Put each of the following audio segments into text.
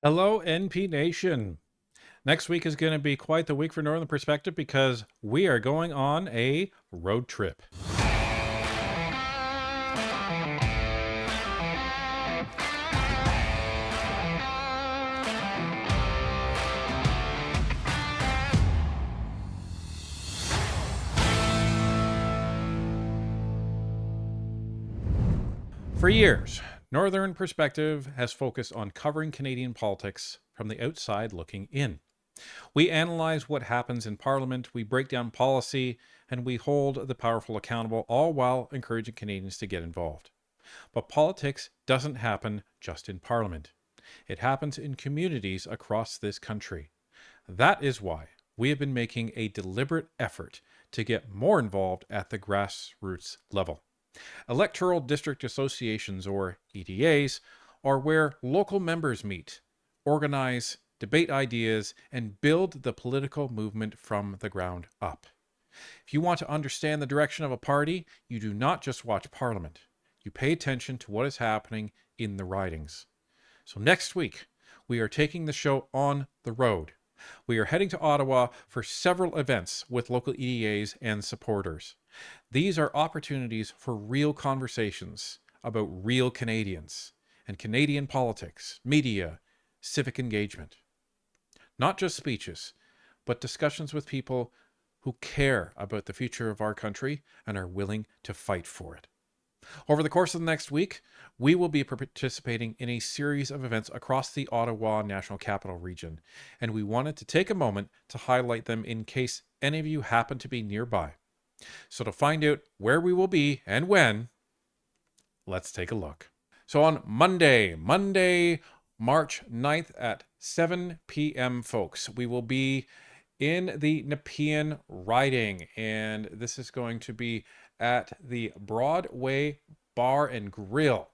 Hello, NP Nation. Next week is going to be quite the week for Northern Perspective because we are going on a road trip. For years, Northern Perspective has focused on covering Canadian politics from the outside looking in. We analyze what happens in Parliament, we break down policy, and we hold the powerful accountable, all while encouraging Canadians to get involved. But politics doesn't happen just in Parliament. It happens in communities across this country. That is why we have been making a deliberate effort to get more involved at the grassroots level. Electoral district associations, or EDAs, are where local members meet, organize, debate ideas, and build the political movement from the ground up. If you want to understand the direction of a party, you do not just watch Parliament. You pay attention to what is happening in the ridings. So next week, we are taking the show on the road. We are heading to Ottawa for several events with local EDAs and supporters. These are opportunities for real conversations about real Canadians and Canadian politics, media, civic engagement. Not just speeches, but discussions with people who care about the future of our country and are willing to fight for it. Over the course of the next week, we will be participating in a series of events across the Ottawa National Capital Region, and we wanted to take a moment to highlight them in case any of you happen to be nearby. So to find out where we will be and when, let's take a look. So on Monday, March 9th at 7 p.m., folks, we will be in the Nepean riding, and this is going to be at the Broadway Bar and Grill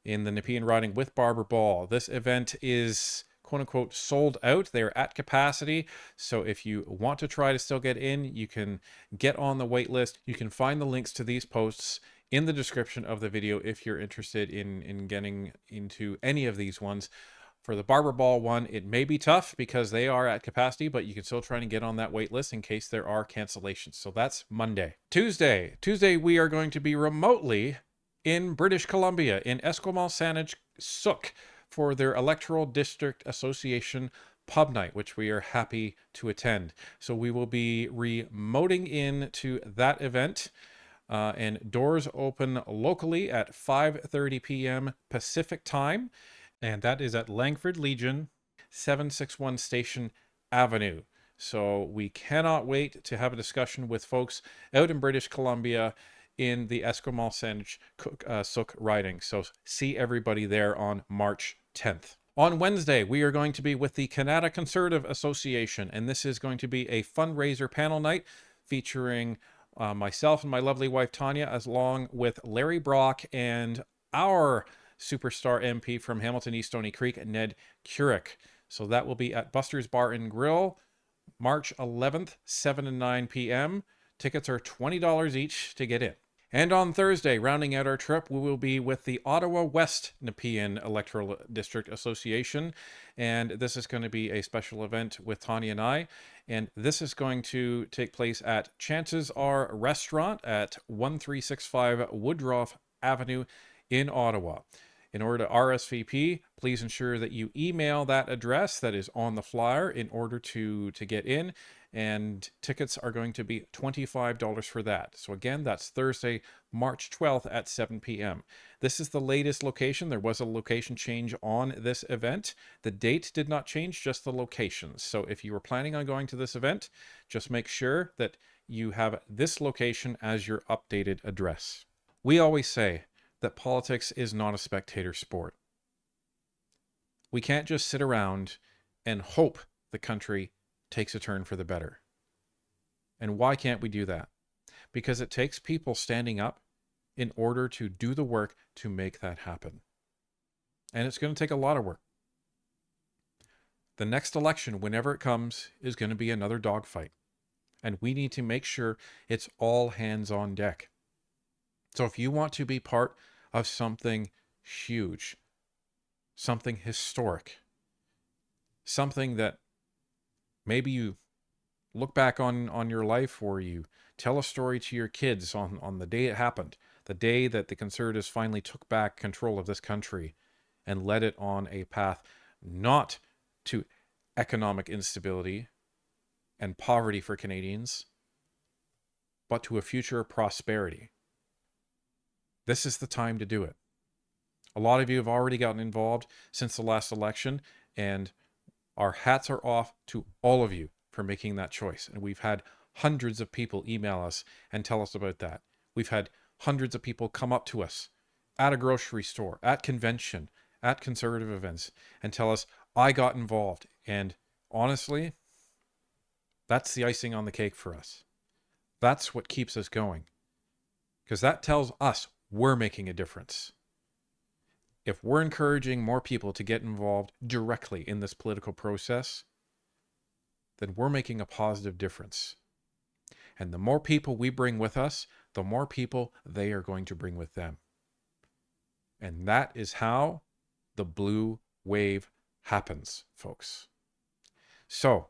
in the Nepean riding with Barber Ball. This event is quote unquote sold out. They're at capacity. So if you want to try to still get in, you can get on the wait list. You can find the links to these posts in the description of the video if you're interested in getting into any of these ones. For the Barber Ball one, it may be tough because they are at capacity, but you can still try and get on that wait list in case there are cancellations. So that's Monday. Tuesday, we are going to be remotely in British Columbia in Esquimalt-Saanich-Sooke for their Electoral District Association pub night, which we are happy to attend. So we will be remoting in to that event. And doors open locally at 5:30 p.m. Pacific time. And that is at Langford Legion, 761 Station Avenue. So we cannot wait to have a discussion with folks out in British Columbia in the Esquimalt-Saanich-Sooke riding. So see everybody there on March 10th. On Wednesday, we are going to be with the Kanata Conservative Association, and this is going to be a fundraiser panel night featuring myself and my lovely wife Tanya, along with Larry Brock and our superstar MP from Hamilton East Stony Creek, Ned Curick. So that will be at Buster's Bar and Grill, March 11th, 7 and 9 p.m. Tickets are $20 each to get in. And on Thursday, rounding out our trip, we will be with the Ottawa West-Nepean Electoral District Association. And this is going to be a special event with Tanya and I. And this is going to take place at Chances Are Restaurant at 1365 Woodruff Avenue in Ottawa. In order to RSVP, please ensure that you email that address that is on the flyer in order to get in, and tickets are going to be $25 for that. So again, that's Thursday, March 12th at 7 p.m. This is the latest location. There was a location change on this event. The date did not change, just the locations. So if you were planning on going to this event, just make sure that you have this location as your updated address. We always say that politics is not a spectator sport. We can't just sit around and hope the country takes a turn for the better. And why can't we do that? Because it takes people standing up in order to do the work to make that happen. And it's going to take a lot of work. The next election, whenever it comes, is going to be another dogfight. And we need to make sure it's all hands on deck. So if you want to be part of something huge, something historic, something that maybe you look back on your life, or you tell a story to your kids on the day it happened, the day that the Conservatives finally took back control of this country and led it on a path not to economic instability and poverty for Canadians, but to a future of prosperity. This is the time to do it. A lot of you have already gotten involved since the last election, and our hats are off to all of you for making that choice. And we've had hundreds of people email us and tell us about that. We've had hundreds of people come up to us at a grocery store, at convention, at Conservative events, and tell us, I got involved. And honestly, that's the icing on the cake for us. That's what keeps us going. Because that tells us we're making a difference. If we're encouraging more people to get involved directly in this political process, then we're making a positive difference. And the more people we bring with us, the more people they are going to bring with them. And that is how the blue wave happens, folks. So,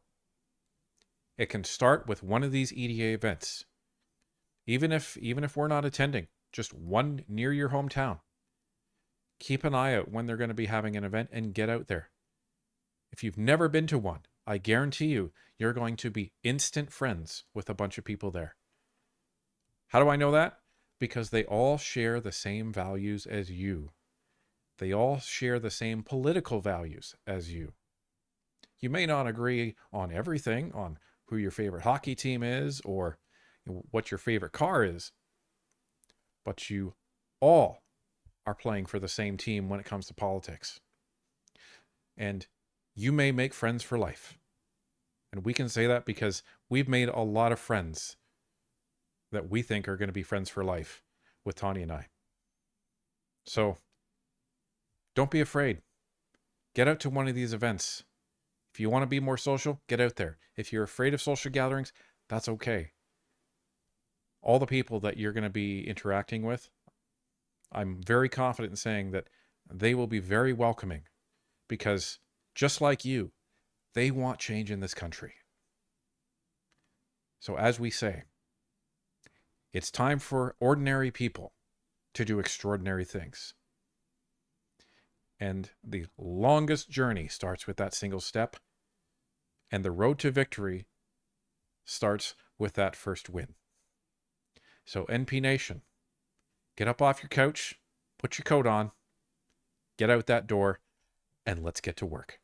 it can start with one of these EDA events. Even if we're not attending, just one near your hometown. Keep an eye out when they're going to be having an event and get out there. If you've never been to one, I guarantee you're going to be instant friends with a bunch of people there. How do I know that? Because they all share the same values as you. They all share the same political values as you. You may not agree on everything, on who your favorite hockey team is or what your favorite car is, but you all are playing for the same team when it comes to politics. And you may make friends for life. And we can say that because we've made a lot of friends that we think are going to be friends for life with Tanya and I. So don't be afraid. Get out to one of these events. If you want to be more social, get out there. If you're afraid of social gatherings, that's okay. All the people that you're going to be interacting with, I'm very confident in saying that they will be very welcoming, because just like you, they want change in this country. So as we say, it's time for ordinary people to do extraordinary things. And the longest journey starts with that single step, and the road to victory starts with that first win. So NP Nation, get up off your couch, put your coat on, get out that door, and let's get to work.